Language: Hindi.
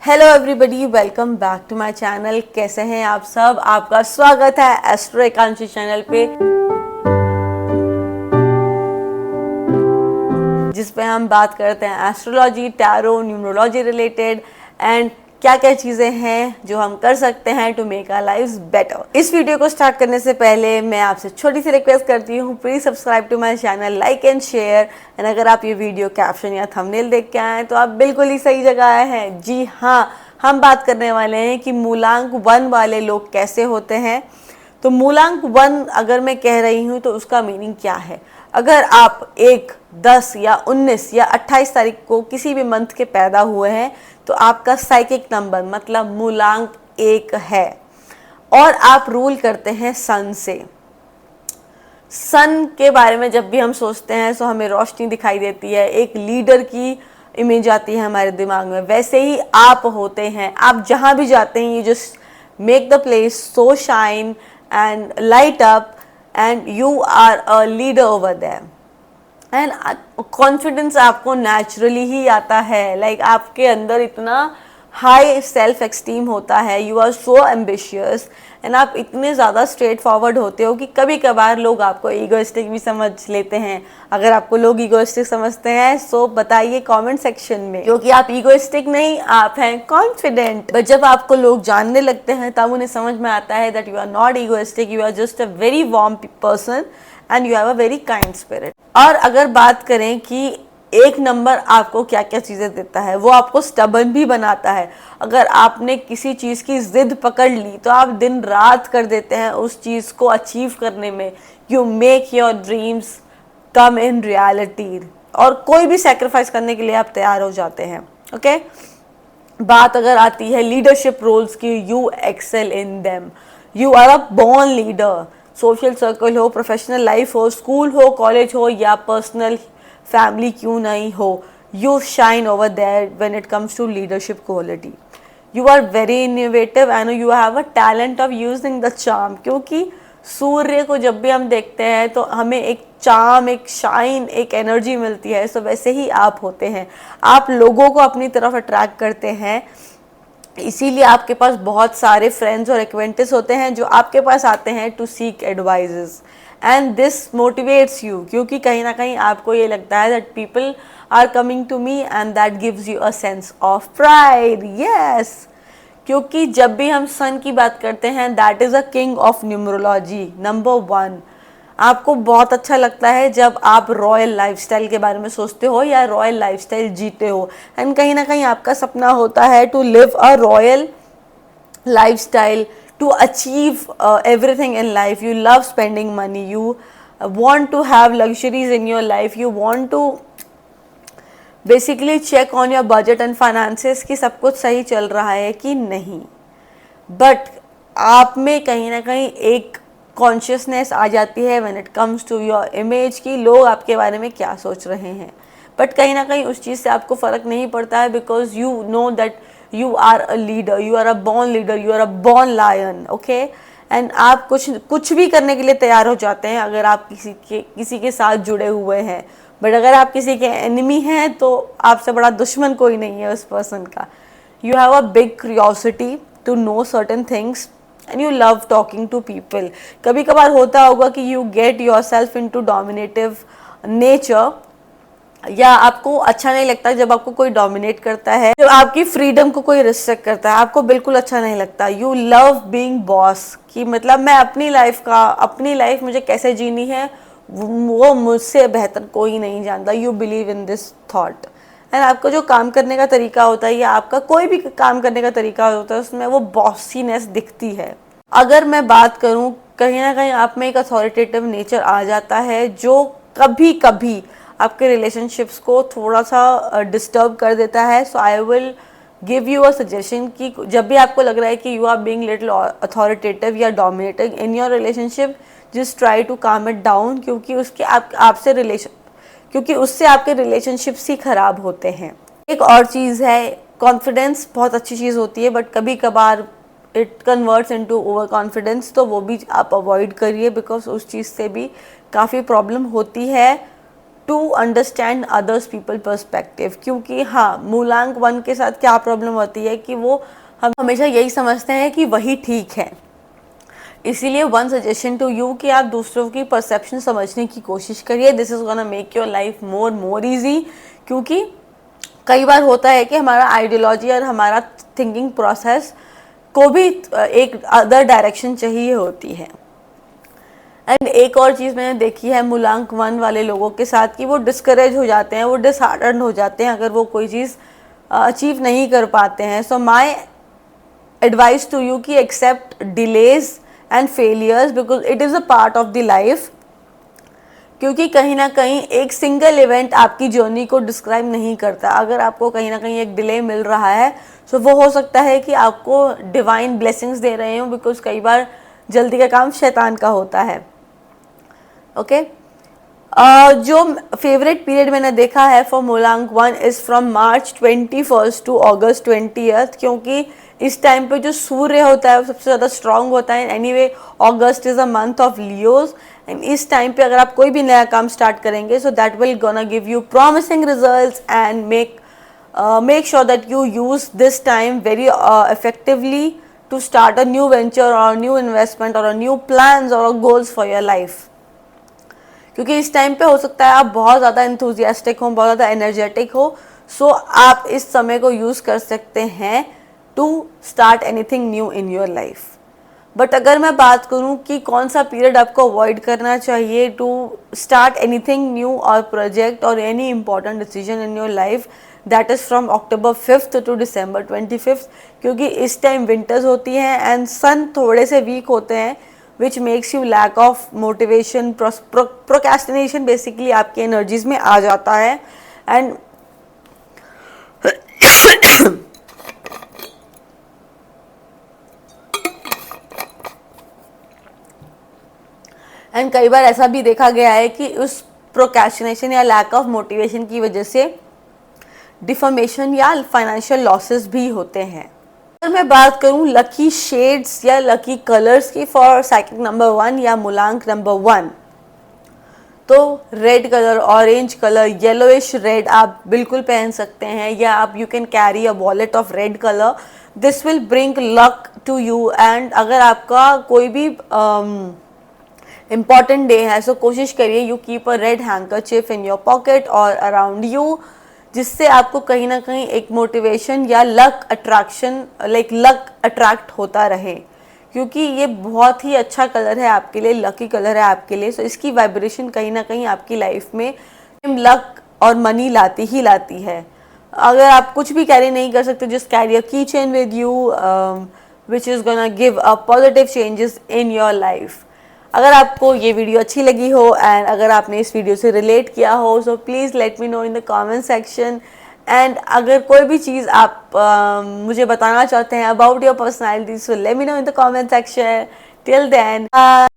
Hello everybody, welcome back to my channel. कैसे हैं आप सब? आपका स्वागत है एस्ट्रो एकांशी चैनल पे, जिस पे हम बात करते हैं astrology, tarot, numerology related and क्या क्या चीज़ें हैं जो हम कर सकते हैं to make our lives better. इस वीडियो को स्टार्ट करने से पहले मैं आपसे छोटी सी रिक्वेस्ट करती हूँ, please subscribe to my channel, like and share. And अगर आप ये वीडियो कैप्शन या थंबनेल देख के आए तो आप बिल्कुल ही सही जगह आए हैं। जी हाँ, हम बात करने वाले हैं कि मूलांक 1 वाले लोग कैसे होते हैं। तो मूलांक 1 अगर मैं कह रही हूँ तो उसका मीनिंग क्या है? अगर आप 1, 10 या 19 या 28 तारीख को किसी भी मंथ के पैदा हुए हैं तो आपका साइकिक नंबर मतलब मूलांक 1 है और आप रूल करते हैं सन से। सन के बारे में जब भी हम सोचते हैं तो हमें रोशनी दिखाई देती है, एक लीडर की इमेज आती है हमारे दिमाग में। वैसे ही आप होते हैं, आप जहाँ भी जाते हैं you just make the place so shine and light up and you are a leader over there. And confidence आपको नेचुरली ही आता है, लाइक आपके अंदर इतना हाई सेल्फ एक्सटीम होता है, you are so ambitious and आप इतने ज़्यादा स्ट्रेट फॉरवर्ड होते हो कि कभी कभार लोग आपको ईगोइस्टिक भी समझ लेते हैं। अगर आपको लोग ईगोइस्टिक समझते हैं सो बताइए कमेंट सेक्शन में, क्योंकि आप ईगोइस्टिक नहीं, आप हैं कॉन्फिडेंट। बट जब आपको लोग जानने लगते हैं तब उन्हें समझ में आता है that you are not egoistic, you are just a very warm person and you have a very kind spirit. और अगर बात करें कि एक नंबर आपको क्या क्या चीज़ें देता है, वो आपको स्टबर्न भी बनाता है। अगर आपने किसी चीज़ की जिद पकड़ ली तो आप दिन रात कर देते हैं उस चीज़ को अचीव करने में। You make your dreams come in reality और कोई भी सेक्रीफाइस करने के लिए आप तैयार हो जाते हैं। ओके बात अगर आती है लीडरशिप रोल्स की, you excel in them, you are a born leader. Social circle हो, प्रोफेशनल लाइफ हो, स्कूल हो, कॉलेज हो या पर्सनल फैमिली क्यों नहीं हो, you shine over there when it comes to leadership quality. You are very innovative and you have a talent of using the charm, क्योंकि सूर्य को जब भी हम देखते हैं तो हमें एक चार्म, एक शाइन, एक एनर्जी मिलती है। सो वैसे ही आप होते हैं, आप लोगों को अपनी तरफ अट्रैक्ट करते हैं, इसीलिए आपके पास बहुत सारे फ्रेंड्स और एक्वेंटेंस होते हैं जो आपके पास आते हैं to seek advises and this motivates you, क्योंकि कहीं ना कहीं आपको ये लगता है that people are coming to me and that gives you a sense of pride. Yes, क्योंकि जब भी हम सन की बात करते हैं that is a king of numerology, number 1। आपको बहुत अच्छा लगता है जब आप रॉयल लाइफस्टाइल के बारे में सोचते हो या रॉयल लाइफस्टाइल जीते हो। एंड कहीं ना कहीं आपका सपना होता है to live a royal lifestyle, to achieve everything in life. You love spending money, you want to have luxuries in your life, you want to basically check on your budget and finances कि सब कुछ सही चल रहा है कि नहीं। बट आप में कहीं ना कहीं एक कॉन्शियसनेस आ जाती है when it comes to your image कि लोग आपके बारे में क्या सोच रहे हैं। बट कहीं ना कहीं उस चीज़ से आपको फ़र्क नहीं पड़ता है, because you know that you are a leader, you are a born leader, you are a born lion. Okay and आप कुछ भी करने के लिए तैयार हो जाते हैं अगर आप किसी के साथ जुड़े हुए हैं। बट अगर आप किसी के एनिमी हैं तो आपसे बड़ा दुश्मन कोई नहीं है उस पर्सन का। You have a big curiosity to know certain things and you love talking to people. कभी कभार होता होगा कि you get yourself into dominative nature, या आपको अच्छा नहीं लगता जब आपको कोई डोमिनेट करता है, जब आपकी फ्रीडम को कोई रिस्ट्रिक्ट करता है, आपको बिल्कुल अच्छा नहीं लगता। यू लव बीइंग बॉस, कि मतलब मैं अपनी लाइफ मुझे कैसे जीनी है वो मुझसे बेहतर कोई नहीं जानता। You believe in this thought and आपका जो काम करने का तरीका होता है या आपका कोई भी काम करने का तरीका होता है उसमें वो बॉसीनेस दिखती है। अगर मैं बात करूं, कहीं ना कहीं आप में एक अथॉरिटेटिव नेचर आ जाता है जो कभी कभी आपके रिलेशनशिप्स को थोड़ा सा डिस्टर्ब कर देता है। So I will give you a suggestion कि जब भी आपको लग रहा है कि you are being little authoritative या dominating in your relationship, just try to calm it down, क्योंकि उससे आपके रिलेशनशिप्स ही खराब होते हैं। एक और चीज़ है, कॉन्फिडेंस बहुत अच्छी चीज़ होती है बट कभी कभार it converts into over confidence, तो वो भी आप अवॉइड करिए बिकॉज उस चीज़ से भी काफ़ी प्रॉब्लम होती है to understand others people perspective. क्योंकि हाँ, मूलांक 1 के साथ क्या प्रॉब्लम होती है कि वो हम हमेशा यही समझते हैं कि वही ठीक है। इसीलिए वन सजेशन टू यू कि आप दूसरों की परसेप्शन समझने की कोशिश करिए। This is gonna make your life more easy. क्योंकि कई बार होता है कि हमारा आइडियोलॉजी और हमारा थिंकिंग प्रोसेस को भी एक अदर डायरेक्शन चाहिए होती है। एंड एक और चीज़ मैंने देखी है मूलांक 1 वाले लोगों के साथ कि वो डिस्करेज हो जाते हैं, वो डिसहार्टन हो जाते हैं अगर वो कोई चीज़ अचीव नहीं कर पाते हैं। So my advice to you कि accept delays and failures because it is a part of the life. क्योंकि कहीं ना कहीं एक सिंगल इवेंट आपकी जर्नी को डिस्क्राइब नहीं करता। अगर आपको कहीं ना कहीं एक डिले मिल रहा है तो वो हो सकता है कि आपको डिवाइन ब्लेसिंग्स दे रहे हो, बिकॉज कई बार जल्दी का काम शैतान का होता है। ओके जो फेवरेट पीरियड मैंने देखा है फॉर मूलांक 1 इज़ फ्रॉम मार्च 21 टू अगस्त 20, क्योंकि इस टाइम पे जो सूर्य होता है वो सबसे ज़्यादा स्ट्रांग होता है। Anyway August is a month of Leos and इस टाइम पे अगर आप कोई भी नया काम स्टार्ट करेंगे so that will gonna give you promising results and make sure that you use this time very effectively to start a new venture or a new investment or a new plans or goals for your life। क्योंकि इस टाइम पे हो सकता है आप बहुत ज़्यादा इंथुजियास्टिक हो, बहुत ज़्यादा एनर्जेटिक हो। सो आप इस समय को यूज़ कर सकते हैं to start anything new in your life. But अगर मैं बात करूं कि कौन सा पीरियड आपको अवॉइड करना चाहिए टू स्टार्ट एनीथिंग न्यू और प्रोजेक्ट और any important decision in your life, that is from October 5 to December 25, क्योंकि इस टाइम विंटर्स होती हैं एंड सन थोड़े से वीक होते हैं which makes you lack of motivation, procrastination basically आपकी एनर्जीज में आ जाता है। एंड कई बार ऐसा भी देखा गया है कि उस प्रोक्रेस्टिनेशन या लैक ऑफ मोटिवेशन की वजह से डिफॉर्मेशन या फाइनेंशियल लॉसेस भी होते हैं। अगर मैं बात करूं लकी शेड्स या लकी कलर्स की फॉर साइकिक नंबर 1 या मूलांक नंबर 1, तो red colour, orange colour, yellowish red आप बिल्कुल पहन सकते हैं, या आप you can carry a wallet of red colour. This will bring luck to you. And अगर आपका कोई भी इम्पॉर्टेंट डे है सो कोशिश करिए you keep a red handkerchief in your pocket और अराउंड यू, जिससे आपको कहीं ना कहीं एक मोटिवेशन या लक अट्रैक्शन लक अट्रैक्ट होता रहे। क्योंकि ये बहुत ही अच्छा कलर है आपके लिए, लकी कलर है आपके लिए। सो इसकी वाइब्रेशन कहीं ना कहीं आपकी लाइफ में लक और मनी लाती ही लाती है। अगर आप कुछ भी कैरी नहीं कर सकते, जस्ट कैरी अ की chain with you which is gonna give a positive changes in your life. अगर आपको ये वीडियो अच्छी लगी हो एंड अगर आपने इस वीडियो से रिलेट किया हो so please let me know in the comment section. And अगर कोई भी चीज़ आप मुझे बताना चाहते हैं about your personality so let me know in the comment section. Till then